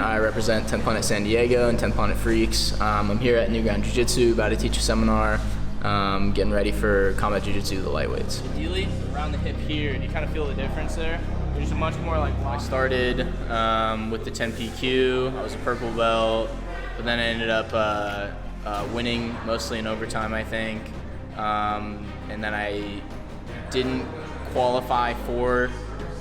I represent 10th Planet San Diego and 10th Planet Freaks. I'm here at New Ground Jiu-Jitsu, about to teach a seminar, getting ready for combat jiu-jitsu, the lightweights. Ideally, around the hip here, do you kind of feel the difference there? There's a much more like I started with the 10 PQ. I was a purple belt, but then I ended up winning mostly in overtime, I think. And then I didn't qualify for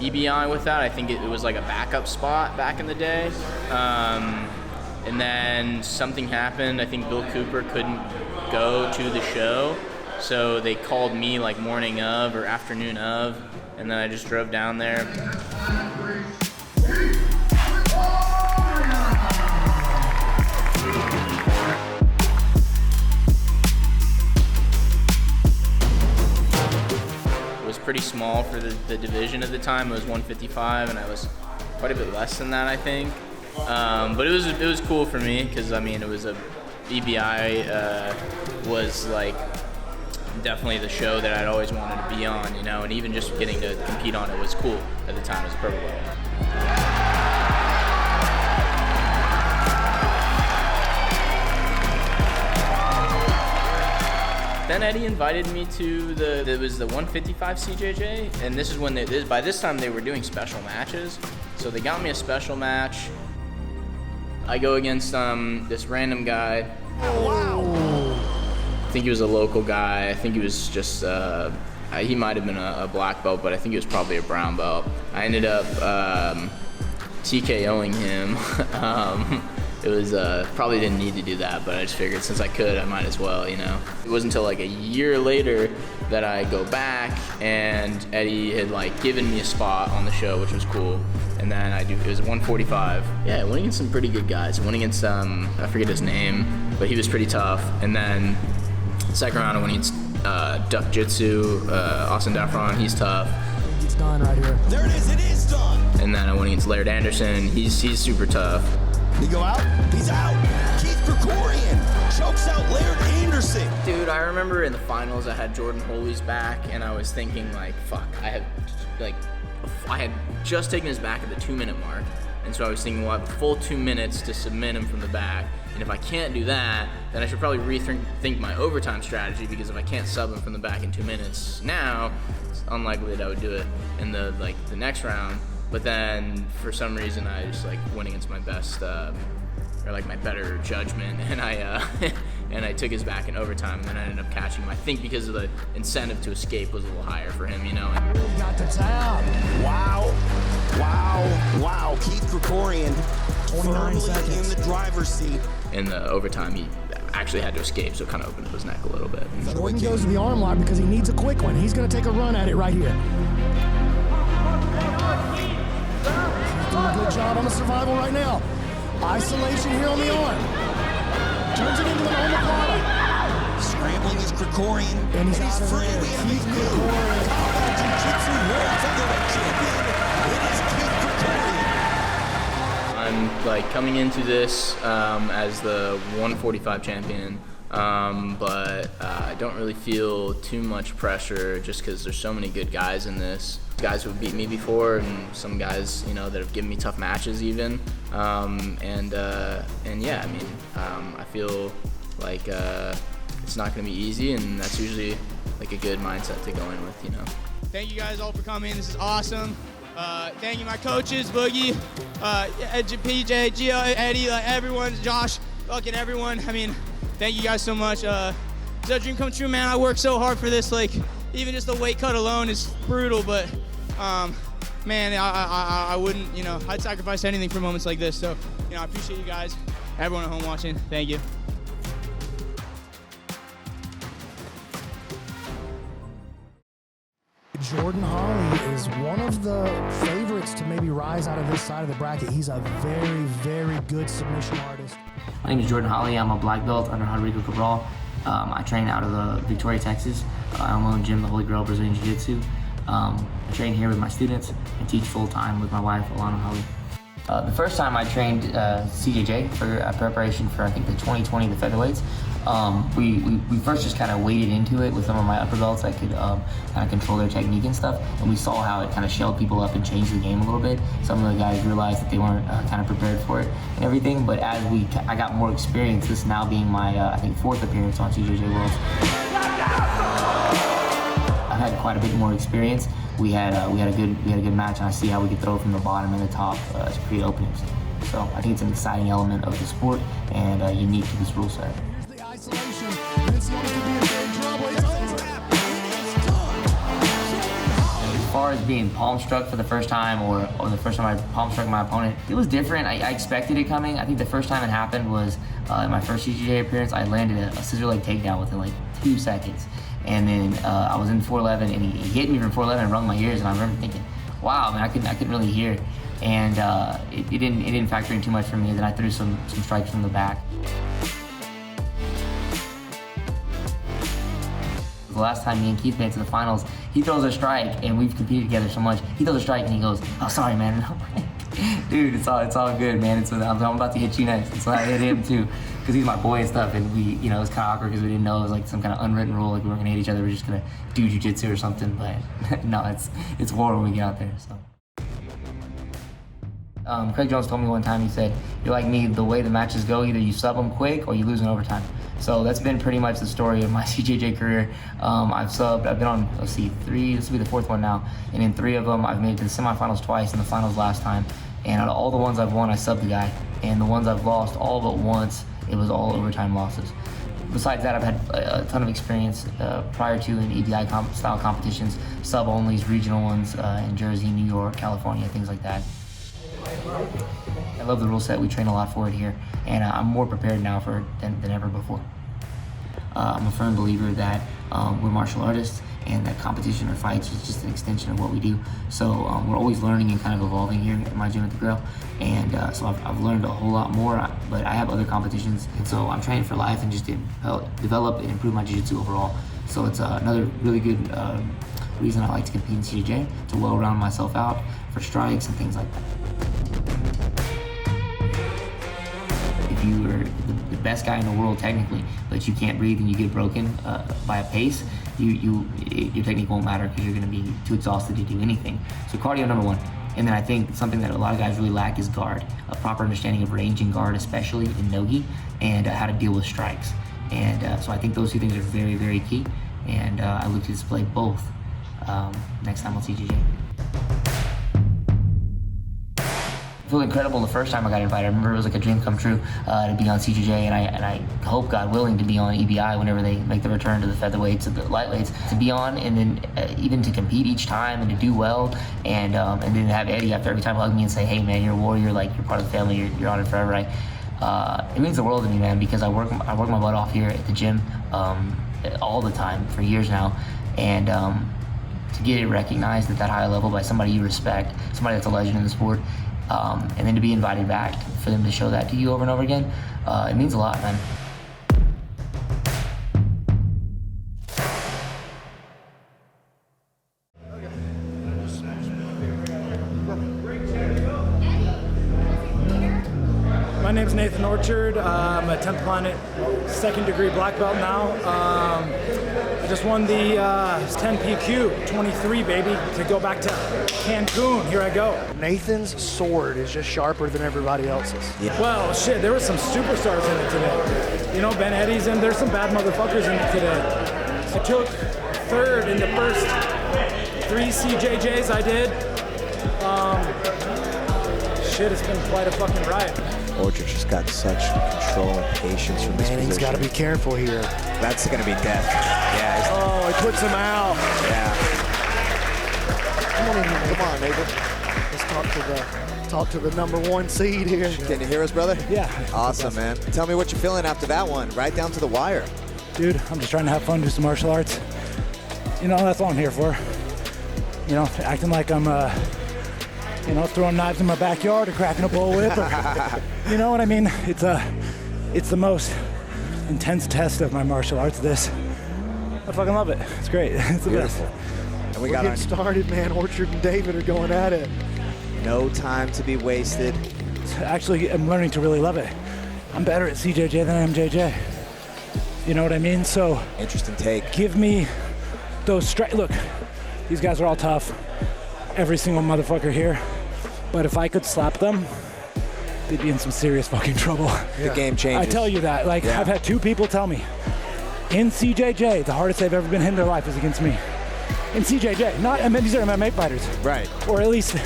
EBI with that. I think it was like a backup spot back in the day. And then something happened. I think Bill Cooper couldn't go to the show, so they called me like morning of or afternoon of, and then I just drove down there. It was pretty small for the division at the time. It was 155, and I was quite a bit less than that, I think. But it was cool for me because I mean it was a EBI was like definitely the show that I'd always wanted to be on, you know, and even just getting to compete on it was cool at the time as a purple belt. Then Eddie invited me to it was the 155 CJJ, and this is when by this time they were doing special matches, so they got me a special match. I go against this random guy. Oh, wow. I think he was a local guy. I think he was just, he might have been a black belt, but I think he was probably a brown belt. I ended up TKOing him. It was, probably didn't need to do that, but I just figured since I could, I might as well, you know. It wasn't until like a year later that I go back, and Eddie had like given me a spot on the show, which was cool. And then it was 145. Yeah, I went against some pretty good guys. I went against, I forget his name, but he was pretty tough. And then second round I went against Duck Jitsu, Austin Daffron, he's tough. It's done right here. There it is done. And then I went against Laird Anderson, he's super tough. He go out? He's out. Keith Krikorian chokes out Laird Anderson. Dude, I remember in the finals I had Jordan Holy's back, and I was thinking like, fuck, I had just taken his back at the 2-minute mark, and so I was thinking, well, I have a full 2 minutes to submit him from the back, and if I can't do that, then I should probably rethink my overtime strategy, because if I can't sub him from the back in 2 minutes now, it's unlikely that I would do it in the next round. But then for some reason I just like went against my best or like my better judgment, and I took his back in overtime, and then I ended up catching him. I think because of the incentive to escape was a little higher for him, you know. Really got the town. Wow. Keith Krikorian 29 seconds in the driver's seat. In the overtime, he actually had to escape, so it kind of opened up his neck a little bit. Jordan goes to the arm lock because he needs a quick one. He's going to take a run at it right here. Doing a good job on the survival right now. Isolation here on the arm. Turns it into an omoplata. Scrambling is Krikorian. And he's free. We have a new combat jiu-jitsu world heavyweight champion. It is Keith Krikorian. I'm like coming into this as the 145 champion, but I don't really feel too much pressure just because there's so many good guys in this. Guys who have beat me before, and some guys, you know, that have given me tough matches even. And yeah, I mean, I feel like it's not going to be easy, and that's usually like a good mindset to go in with, you know. Thank you guys all for coming. This is awesome. Thank you, my coaches, Boogie, PJ, Gio, Eddie, everyone, Josh, fucking everyone. I mean, thank you guys so much. It's a dream come true, man. I worked so hard for this. Like, even just the weight cut alone is brutal, but man, I wouldn't, you know, I'd sacrifice anything for moments like this. So, you know, I appreciate you guys, everyone at home watching. Thank you. Jordan Holly is one of the favorites to maybe rise out of this side of the bracket. He's a very, very good submission artist. My name is Jordan Holly. I'm a black belt under Rodrigo Cabral. I train out of Victoria, Texas. I own my own gym, the Holy Grail Brazilian Jiu-Jitsu. I train here with my students and teach full-time with my wife, Alana Holly. The first time I trained CJJ for preparation for, I think, the 2020 the featherweights, We first just kind of waded into it with some of my upper belts that could kind of control their technique and stuff, and we saw how it kind of shelled people up and changed the game a little bit. Some of the guys realized that they weren't kind of prepared for it and everything, but as I got more experience, this now being my, I think, 4th appearance on CJJ Worlds. I've had quite a bit more experience. We had a good match, and I see how we could throw from the bottom and the top to create openings. So I think it's an exciting element of the sport and unique to this rule set. Here's the isolation. Vince Young could be in big trouble. He's over. As far as being palm struck for the first time or the first time I palm struck my opponent, it was different. I expected it coming. I think the first time it happened was in my first CJJ appearance. I landed a scissor leg takedown within like 2 seconds. And then I was in 411, and he hit me from 411 and rung my ears, and I remember thinking, wow, man, I couldn't really hear. And it didn't factor in too much for me. And then I threw some strikes from the back. The last time me and Keith made it to the finals, he throws a strike, and we've competed together so much. He throws a strike, and he goes, "Oh, sorry, man." And I'm like, dude, it's all good, man. I'm about to hit you next. And so I hit him too, because he's my boy and stuff. And we, it was kind of awkward because we didn't know it was like some kind of unwritten rule, like we weren't gonna hit each other. We're just gonna do jiu-jitsu or something. But no, it's war when we get out there. So. Craig Jones told me one time, he said, "You're like me, the way the matches go, either you sub them quick or you lose in overtime." So that's been pretty much the story of my CJJ career. I've been on, this will be the 4th one now, and in 3 of them, I've made it to the semifinals twice and the finals last time. And out of all the ones I've won, I subbed the guy. And the ones I've lost, all but once, it was all overtime losses. Besides that, I've had a ton of experience prior to in EBI style competitions, sub-onlys, regional ones in Jersey, New York, California, things like that. I love the rule set. We train a lot for it here, and I'm more prepared now for it than ever before. I'm a firm believer that we're martial artists, and that competition or fights is just an extension of what we do. So we're always learning and kind of evolving here at my gym at the Grill, and so I've learned a whole lot more. But I have other competitions, and so I'm training for life and just to develop and improve my jiu-jitsu overall. So it's another really good reason I like to compete in CJJ, to well-round myself out for strikes and things like that. If you are the best guy in the world technically, but you can't breathe and you get broken by a pace, your technique won't matter because you're going to be too exhausted to do anything. So cardio, number 1. And then I think something that a lot of guys really lack is guard, a proper understanding of range and guard, especially in no-gi, and how to deal with strikes. And so I think those 2 things are very, very key, and I look to display both next time on CJJ. I feel incredible the first time I got invited. I remember it was like a dream come true to be on CJJ, and I hope, God willing, to be on EBI whenever they make the return to the featherweights and the lightweights, to be on, and then even to compete each time and to do well, and then have Eddie after every time hug me and say, "Hey man, you're a warrior, like you're part of the family, you're on it forever." It means the world to me, man, because I work my butt off here at the gym all the time for years now, and to get it recognized at that high level by somebody you respect, somebody that's a legend in the sport. And then to be invited back for them to show that to you over and over again, it means a lot, man. My name's Nathan Orchard. I'm a 10th Planet 2nd degree black belt now. I just won the 10PQ 23, baby, to go back to Cancun. Here I go. Nathan's sword is just sharper than everybody else's. Yeah. Well, shit, there were some superstars in it today. Ben Eddie's in, there's some bad motherfuckers in it today. I took 3rd in the first 3 CJJs I did. Shit, it's been quite a fucking riot. Orchard just got such control and patience from this Manning's position. got to be careful here. That's going to be death. Yeah. Oh, he puts him out. Yeah. Come on, Nathan. Let's talk to the number 1 seed here. Can you hear us, brother? Yeah. Awesome, man. Tell me what you're feeling after that one, right down to the wire. Dude, I'm just trying to have fun, do some martial arts. That's all I'm here for. Acting like I'm throwing knives in my backyard or cracking a bullwhip. You know what I mean? It's the most intense test of my martial arts, this. I fucking love it. It's great. It's the Beautiful. best. And We're getting started, man. Orchard and David are going at it. No time to be wasted. Actually, I'm learning to really love it. I'm better at CJJ than I am JJ. You know what I mean? So Interesting take. give me those strikes. Look, these guys are all tough. Every single motherfucker here. But if I could slap them, they'd be in some serious fucking trouble. The game changes. I tell you that. Like, I've had 2 people tell me, in CJJ, the hardest they've ever been hit in their life is against me. In CJJ, not these are MMA fighters. Right. Or at least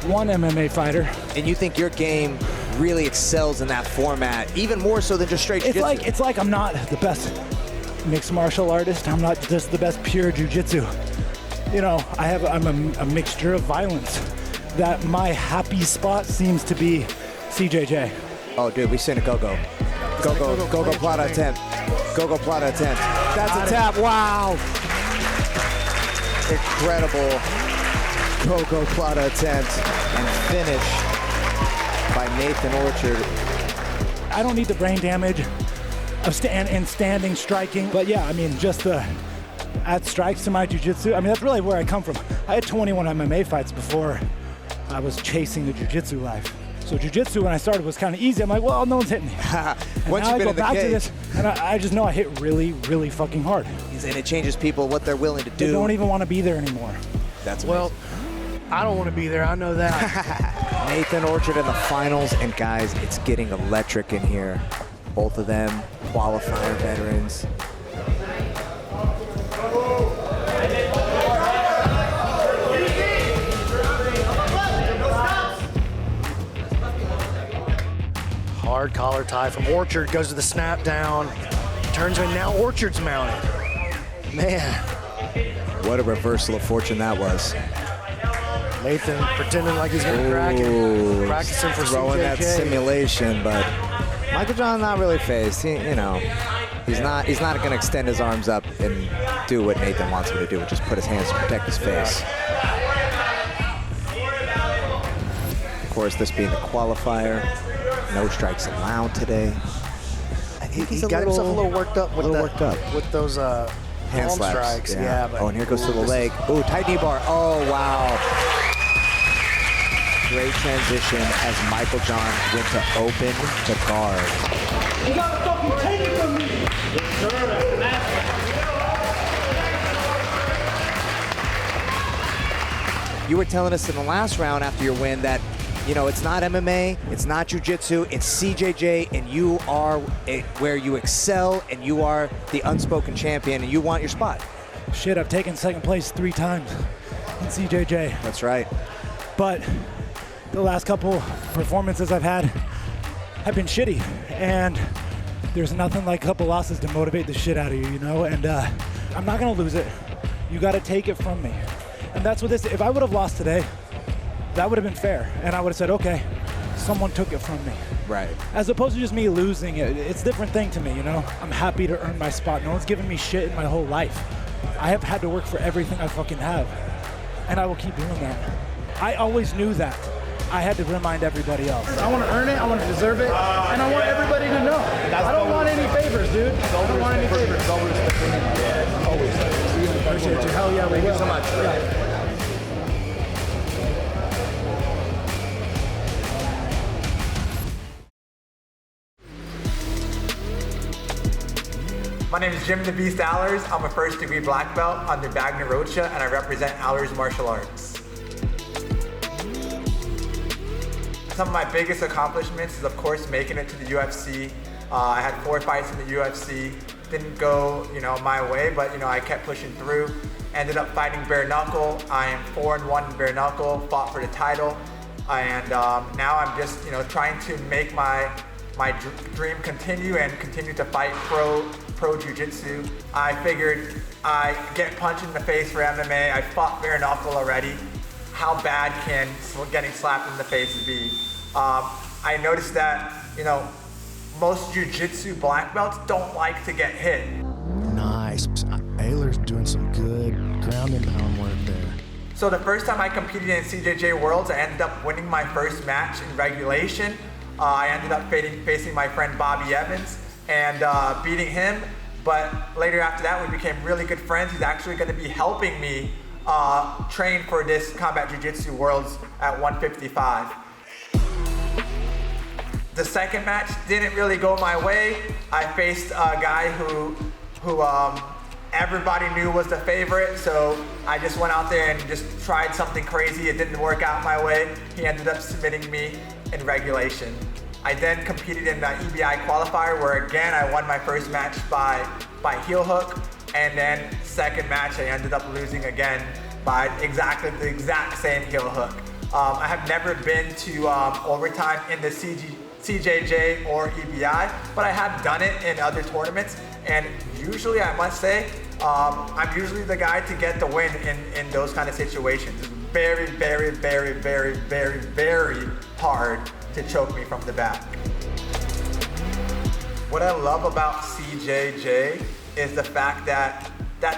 one MMA fighter. And you think your game really excels in that format, even more so than just straight jiu-jitsu? It's like I'm not the best mixed martial artist. I'm not just the best pure jiu-jitsu. You know, I'm a mixture of violence. That my happy spot seems to be CJJ. Oh, dude, we seen a go-go. Go-go plata attempt. Go-go plata attempt. That's a tap. Wow. Incredible go-go plata attempt and finish by Nathan Orchard. I don't need the brain damage of standing striking, but yeah, I mean, just the add strikes to my jiu-jitsu. I mean, that's really where I come from. I had 21 MMA fights before I was chasing the jiu-jitsu life. So jiu-jitsu, when I started, was kind of easy. I'm like, well, no one's hitting me. Once now you've been I go in the back cage. to this, and I just know I hit really, really fucking hard. And it changes people, what they're willing to do. They don't even want to be there anymore. That's amazing. Well, I don't want to be there. I know that. Nathan Orchard in the finals, and guys, it's getting electric in here. Both of them qualifier veterans. Hard collar tie from Orchard, goes to the snap down, turns him, and now Orchard's mounted. Man, What a reversal of fortune that was. Nathan pretending like he's gonna crack it, practicing for throwing that CJJ. simulation, but Michael John not really phased. He's not going to extend his arms up and do what Nathan wants him to do, which is put his hands to protect his face. Of course, this being the qualifier, no strikes allowed today. He got himself a little worked up with those Hand palm slaps. strikes. Yeah, but oh, and here goes to the leg. Oh, tight knee bar. Oh, wow. Great transition as Michael John went to open to guard. You gotta fucking take it from me! You were telling us in the last round after your win that, it's not MMA, it's not jiu-jitsu, it's CJJ, and you are where you excel, and you are the unspoken champion, and you want your spot. Shit, I've taken second place 3 times in CJJ. That's right. But the last couple performances I've had have been shitty, and there's nothing like a couple losses to motivate the shit out of you, and I'm not gonna lose it. You gotta take it from me. And that's what if I would have lost today, that would have been fair, and I would have said, okay, someone took it from me. Right. As opposed to just me losing it. It's a different thing to me, I'm happy to earn my spot. No one's given me shit in my whole life. I have had to work for everything I fucking have, and I will keep doing that. I always knew that. I had to remind everybody else. I want to earn it, I want to deserve it, and I want everybody to know. I don't want any favors, dude. I don't want any favors. Always. Appreciate you. Hell yeah, we will. Thank you so much. Yeah. My name is Jim the Beast Allers. I'm a first degree black belt under Wagner Rocha, and I represent Allers Martial Arts. Some of my biggest accomplishments is, of course, making it to the UFC. I had 4 fights in the UFC. Didn't go, my way, but I kept pushing through. Ended up fighting bare knuckle. I am 4-1 in bare knuckle. Fought for the title, and now I'm just, trying to make my dream continue and continue to fight pro jiu-jitsu. I figured I get punched in the face for MMA. I fought bare knuckle already. How bad can getting slapped in the face be? I noticed that, most jiu-jitsu black belts don't like to get hit. Nice. Ayler's doing some good ground and pound work there. So the first time I competed in CJJ Worlds, I ended up winning my first match in regulation. I ended up facing my friend Bobby Evans and beating him. But later after that, we became really good friends. He's actually going to be helping me train for this Combat Jiu-Jitsu Worlds at 155. The second match didn't really go my way. I faced a guy who everybody knew was the favorite, so I just went out there and just tried something crazy. It didn't work out my way. He ended up submitting me in regulation. I then competed in the EBI qualifier where again I won my first match by heel hook, and then second match I ended up losing again by exactly the exact same heel hook. I have never been to overtime in the CJJ or EBI, but I have done it in other tournaments, and usually I must say I'm usually the guy to get the win in those kind of situations. It's very, very, very, very, very, very hard to choke me from the back. What I love about CJJ is the fact that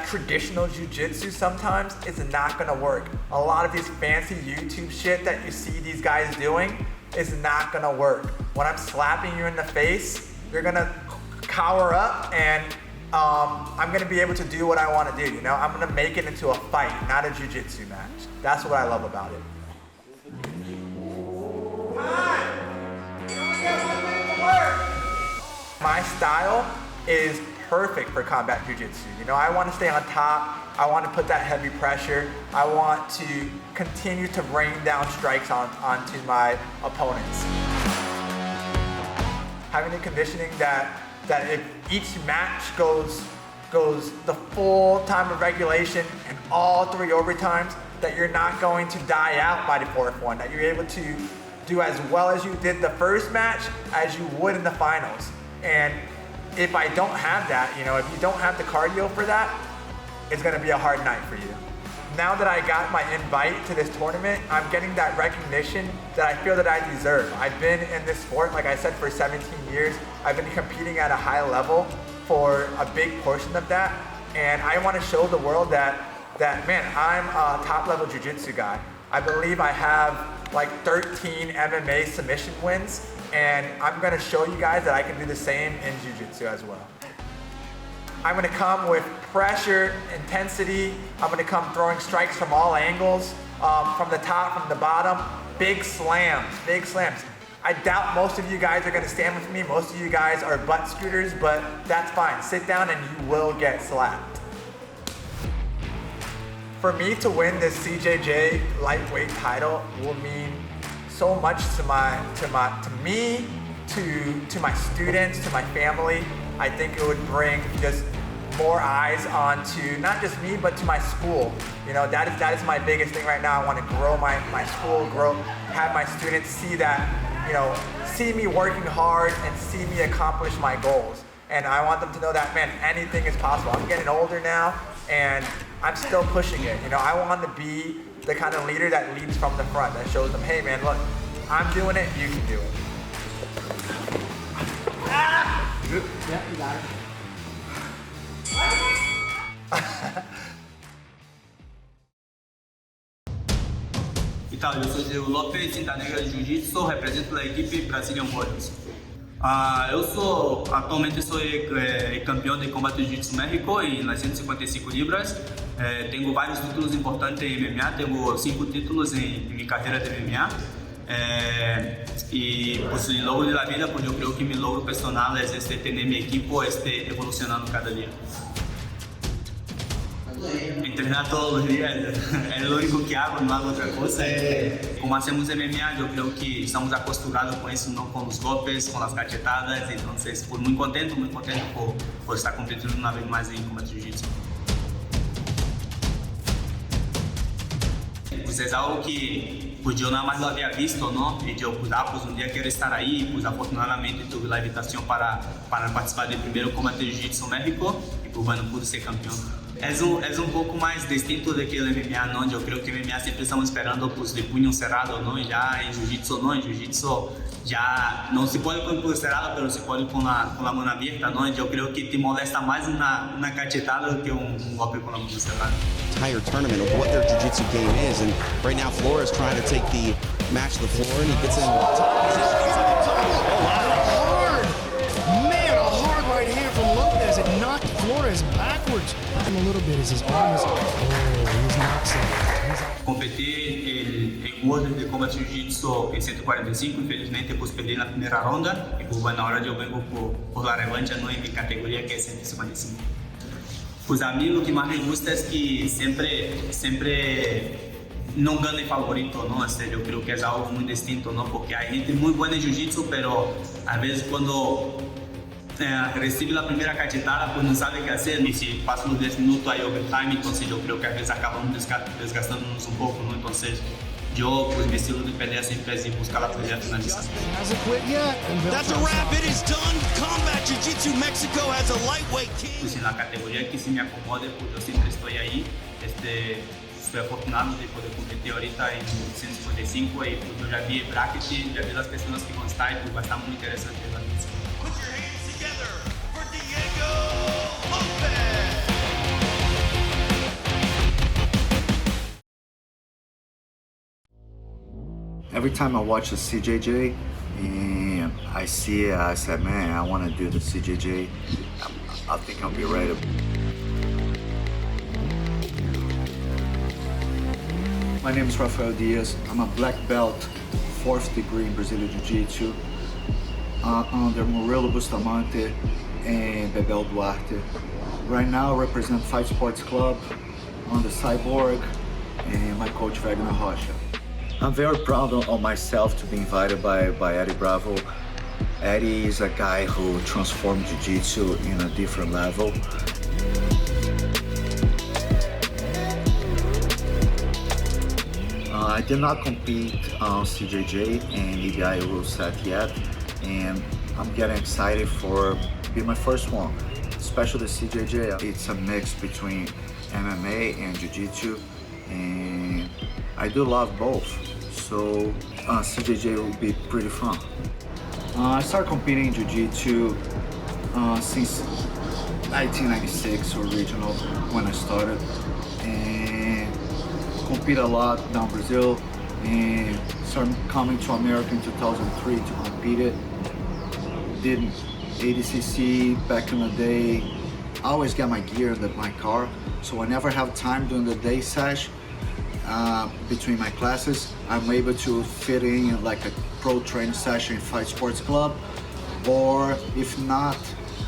traditional jiu-jitsu sometimes is not gonna work. A lot of these fancy YouTube shit that you see these guys doing is not gonna work. When I'm slapping you in the face, you're gonna cower up, and I'm gonna be able to do what I wanna do, you know? I'm gonna make it into a fight, not a jiu-jitsu match. That's what I love about it. My style is perfect for combat jiu-jitsu. You know, I want to stay on top. I want to put that heavy pressure. I want to continue to rain down strikes onto my opponents. Having the conditioning that if each match goes the full time of regulation and all 3 overtimes, that you're not going to die out by the 4th one, that you're able to do as well as you did the first match as you would in the finals. And if I don't have that, you know, if you don't have the cardio for that, it's gonna be a hard night for you. Now that I got my invite to this tournament, I'm getting that recognition that I feel that I deserve. I've been in this sport, like I said, for 17 years. I've been competing at a high level for a big portion of that. And I wanna show the world that man, I'm a top level jiu-jitsu guy. I believe I have like 13 MMA submission wins, and I'm gonna show you guys that I can do the same in jiu-jitsu as well. I'm gonna come with pressure, intensity. I'm gonna come throwing strikes from all angles, from the top, from the bottom, big slams, big slams. I doubt most of you guys are gonna stand with me. Most of you guys are butt scooters, but that's fine. Sit down and you will get slapped. For me to win this CJJ lightweight title will mean so much to me, to my students, to my family. I think it would bring just more eyes onto not just me, but to my school. You know, that is my biggest thing right now. I want to grow my school, have my students see that, you know, see me working hard and see me accomplish my goals. And I want them to know that, man, anything is possible. I'm getting older now, and I'm still pushing it. You know, I want to be the kind of leader that leads from the front, that shows them, hey man, look, I'm doing it, you can do it. Ah! Yeah, you got it. Então, eu sou Diego Lopes, cinta negra de Jiu-Jitsu, represento a equipe Brazilian Warriors. Atualmente sou campeão de combate Jiu-Jitsu México em las 155 libras. Tenho vários títulos importantes em MMA, tenho 5 títulos em minha carreira de MMA. Y pues el logro de la vida, pues yo creo que mi logro personal es tener mi equipo evolucionando cada día. Entrenar todos los días es lo único que hago, no hago otra cosa. Como hacemos MMA, yo creo que estamos acostumbrados con eso, ¿no? Con los golpes, con las cachetadas. Entonces, pues muy contento por estar competindo una vez más en combate jiu-jitsu. Pues es algo que pues yo nada más lo había visto, ¿no? Y yo pues un día quiero estar ahí, pues afortunadamente tuve la invitación para participar del primer combate de Jiu-Jitsu México y pues bueno, pude ser campeón. Es un poco más distinto de que el MMA, ¿no? Yo creo que el MMA siempre estamos esperando pues de puño cerrado, ¿no? Y ya en Jiu-Jitsu, ¿no? En Jiu-Jitsu ya no se puede con el puño cerrado, pero se puede con la mano abierta, ¿no? Yo creo que te molesta más una cachetada que un golpe con la mano cerrada. Entire tournament of what their jiu-jitsu game is, and right now Flores trying to take the match to the floor, and he gets in top position. A hard right hand from Lopez. It knocked Flores backwards. A little bit as his arm is. Oh, he's not safe. Competir em World de Combat Jiu-Jitsu em 145, infelizmente eu perdi na primeira ronda e por na hora eu venho por la revancha no em minha categoria que é 155. Os amigos que mais me gustam é que sempre não ganha favorito, não, eu creio que é algo muito distinto, não, porque há gente muito boa em Jiu-Jitsu, pero às vezes quando recebe a primeira cachetada, pues não sabe o que fazer, e se passa uns 10 minutos aí overtime, então eu creio que às vezes acabamos desgastando-nos um pouco, não, então eu, pues, meu estilo de pelea sempre é buscar a pelea finalizada. That's a wrap. It is done. Combat Jiu-Jitsu Mexico has a lightweight king. Pues na categoria que se me acomode, pues eu sempre estou aí. Fui afortunado de poder competir ahorita em 155 e pues, eu já vi bracket, já vi as pessoas que vão estar e pues, vai estar muito interessante a mim. Put your hands together for Diego Lopez. Every time I watch the CJJ and I see it, I said, man, I want to do the CJJ. I think I'll be ready. My name is Rafael Diaz. I'm a black belt, 4th degree in Brazilian Jiu-Jitsu, under Murilo Bustamante and Bebel Duarte. Right now I represent Fight Sports Club on the Cyborg and my coach Wagner Rocha. I'm very proud of myself to be invited by Eddie Bravo. Eddie is a guy who transformed Jiu-Jitsu in a different level. I did not compete on CJJ and EBI rule set yet, and I'm getting excited for be my first one. Especially the CJJ, it's a mix between MMA and Jiu-Jitsu, and I do love both, so CJJ will be pretty fun. I started competing in Jiu-Jitsu since 1996 original when I started, and compete a lot down Brazil, and started coming to America in 2003 to compete it. Did ADCC back in the day. I always get my gear in my car, so I never have time during the day sesh between my classes. I'm able to fit in like a pro training session in Fight Sports Club, or if not,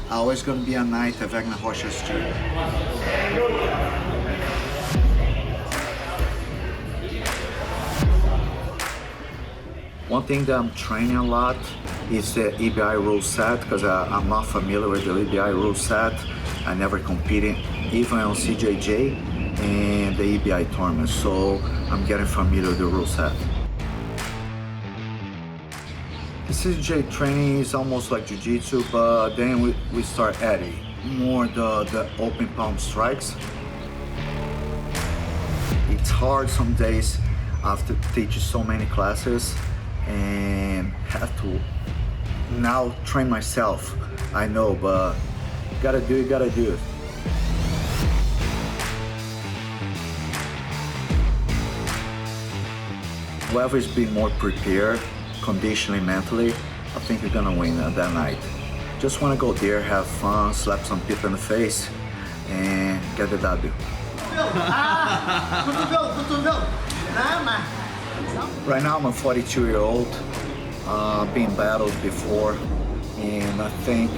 always gonna be a night at Wagner Rocha's gym. One thing that I'm training a lot is the EBI rule set, because I'm not familiar with the EBI rule set. I never competed even on CJJ and the EBI tournament, so I'm getting familiar with the rule set. The CJJ training is almost like Jiu-Jitsu, but then we start adding more the open palm strikes. It's hard some days after teaching so many classes and have to now train myself. I know, but gotta do it. Whoever's been more prepared, conditionally, mentally, I think you're gonna win that night. Just wanna go there, have fun, slap some people in the face, and get the W. Right now I'm a 42-year-old, been battled before, and I think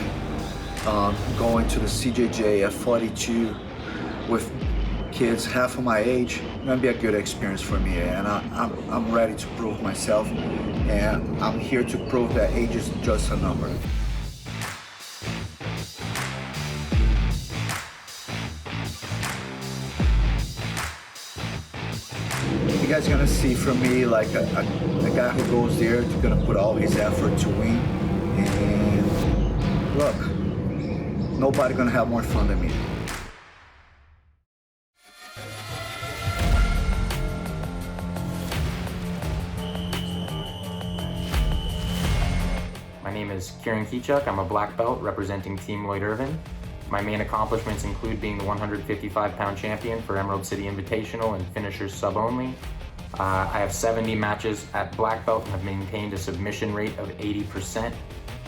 going to the CJJ at 42 with kids half of my age, gonna be a good experience for me, and I'm ready to prove myself, and I'm here to prove that age is just a number. You guys are gonna see from me like a guy who goes there to gonna put all his effort to win, and look, nobody gonna have more fun than me. My name is Kieran Keychuck. I'm a black belt representing Team Lloyd Irvin. My main accomplishments include being the 155-pound champion for Emerald City Invitational and finishers sub only. I have 70 matches at black belt and have maintained a submission rate of 80%.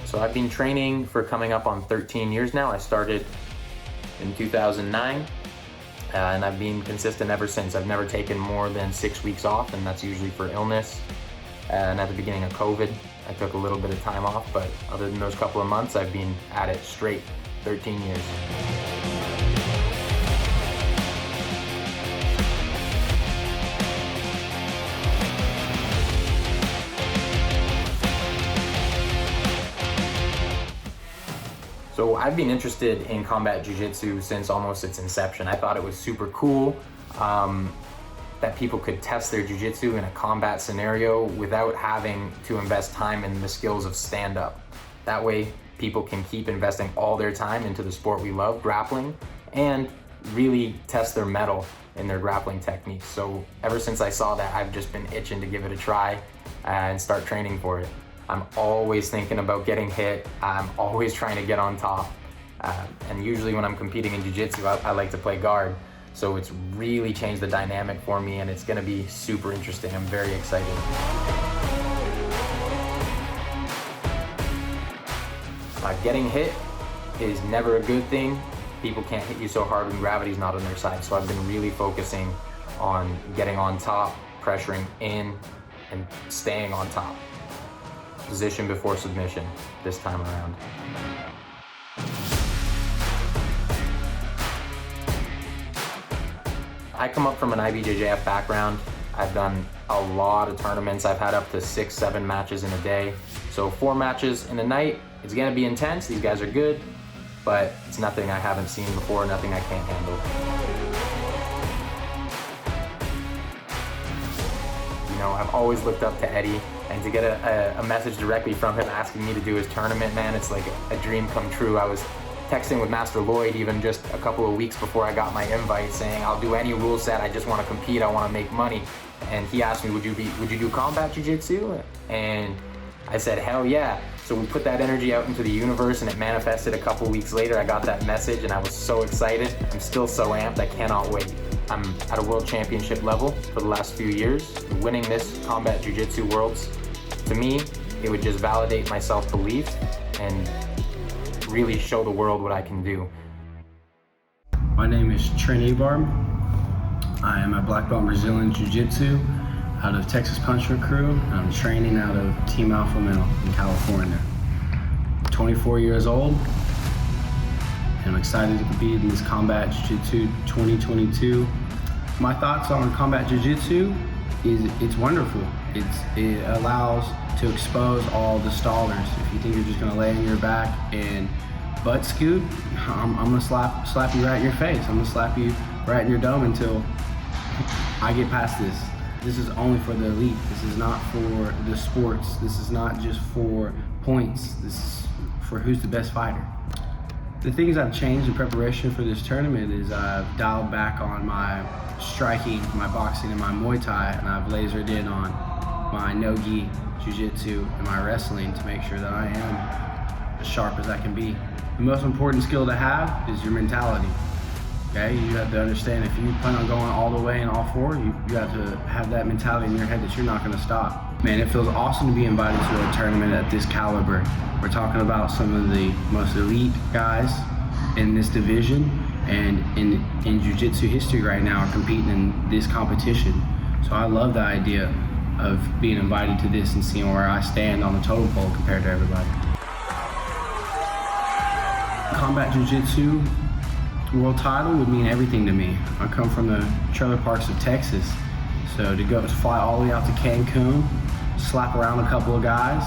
So I've been training for coming up on 13 years now. I started in 2009 and I've been consistent ever since. I've never taken more than 6 weeks off, and that's usually for illness. And at the beginning of COVID, I took a little bit of time off, but other than those couple of months, I've been at it straight 13 years. So I've been interested in combat jiu-jitsu since almost its inception. I thought it was super cool that people could test their jiu-jitsu in a combat scenario without having to invest time in the skills of stand-up. That way, people can keep investing all their time into the sport we love, grappling, and really test their mettle in their grappling techniques. So ever since I saw that, I've just been itching to give it a try and start training for it. I'm always thinking about getting hit. I'm always trying to get on top. And usually when I'm competing in jiu-jitsu, I like to play guard. So it's really changed the dynamic for me, and it's gonna be super interesting. I'm very excited. Getting hit is never a good thing. People can't hit you so hard when gravity's not on their side. So I've been really focusing on getting on top, pressuring in, and staying on top. Position before submission this time around. I come up from an IBJJF background. I've done a lot of tournaments. I've had up to 6-7 matches in a day. So 4 matches in a night, it's gonna be intense. These guys are good, but it's nothing I haven't seen before, nothing I can't handle. You know, I've always looked up to Eddie, and to get a message directly from him asking me to do his tournament, man, it's like a dream come true. I was texting with Master Lloyd even just a couple of weeks before I got my invite saying, I'll do any rule set, I just want to compete, I want to make money. And he asked me, would you do combat jiu-jitsu? And I said, hell yeah. So we put that energy out into the universe, and it manifested a couple weeks later. I got that message and I was so excited. I'm still so amped, I cannot wait. I'm at a world championship level for the last few years. Winning this combat jiu-jitsu worlds, to me, it would just validate my self-belief and really show the world what I can do. My name is Trent Ebarb. I am a black belt in Brazilian Jiu-Jitsu out of Texas Puncher Crew. I'm training out of Team Alpha Male in California. I'm 24 years old, and I'm excited to compete in this Combat Jiu-Jitsu 2022. My thoughts on Combat Jiu-Jitsu is it's wonderful. It allows to expose all the stallers. If you think you're just gonna lay on your back and butt scoot, I'm gonna slap you right in your face. I'm gonna slap you right in your dome until I get past this. This is only for the elite. This is not for the sports. This is not just for points. This is for who's the best fighter. The things I've changed in preparation for this tournament is I've dialed back on my striking, my boxing, and my Muay Thai, and I've lasered in on my no-gi, jiu-jitsu, and my wrestling to make sure that I am as sharp as I can be. The most important skill to have is your mentality. Okay, you have to understand if you plan on going all the way in all 4, you have to have that mentality in your head that you're not gonna stop. Man, it feels awesome to be invited to a tournament at this caliber. We're talking about some of the most elite guys in this division and in jiu-jitsu history right now are competing in this competition. So I love the idea of being invited to this and seeing where I stand on the totem pole compared to everybody. Combat Jiu-Jitsu world title would mean everything to me. I come from the trailer parks of Texas, so to fly all the way out to Cancun, slap around a couple of guys,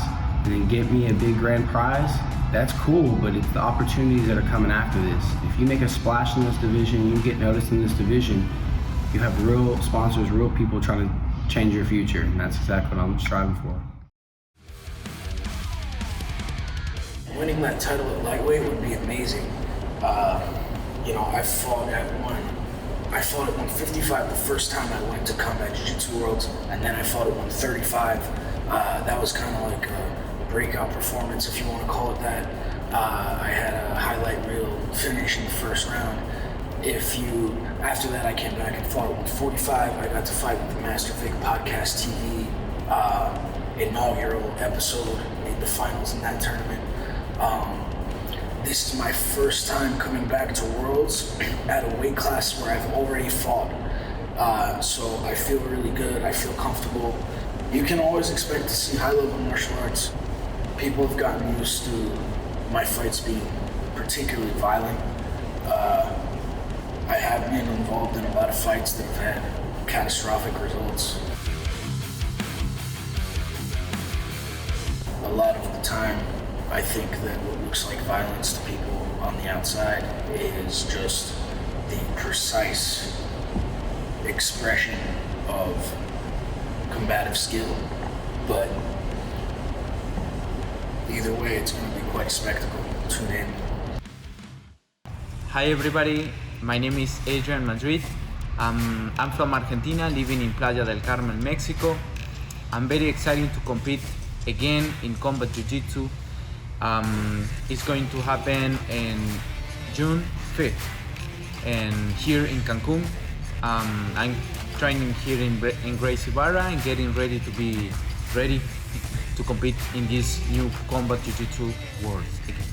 and then get me a big grand prize, that's cool, but it's the opportunities that are coming after this. If you make a splash in this division, you get noticed in this division, you have real sponsors, real people trying to change your future, and that's exactly what I'm striving for. Winning that title at lightweight would be amazing. You know, I fought at 155 the first time I went to Combat Jiu-Jitsu Worlds, and then I fought at 135. That was kind of like a breakout performance, if you want to call it that. I had a highlight reel finish in the first round. After that I came back and fought at 145. I got to fight with the Master Vic Podcast TV inaugural episode, made the finals in that tournament. this is my first time coming back to Worlds at a weight class where I've already fought. So I feel really good, I feel comfortable. You can always expect to see high-level martial arts. People have gotten used to my fights being particularly violent. I have been involved in a lot of fights that have had catastrophic results. A lot of the time, I think that what looks like violence to people on the outside is just the precise expression of combative skill. But either way, it's going to be quite a spectacle. Tune in. Hi everybody, my name is Adrian Madrid. I'm from Argentina, living in Playa del Carmen, Mexico. I'm very excited to compete again in combat jiu-jitsu. It's going to happen in June 5th and here in Cancun. I'm training here in Gracie Barra and getting ready to be ready to compete in this new combat jiu-jitsu world again.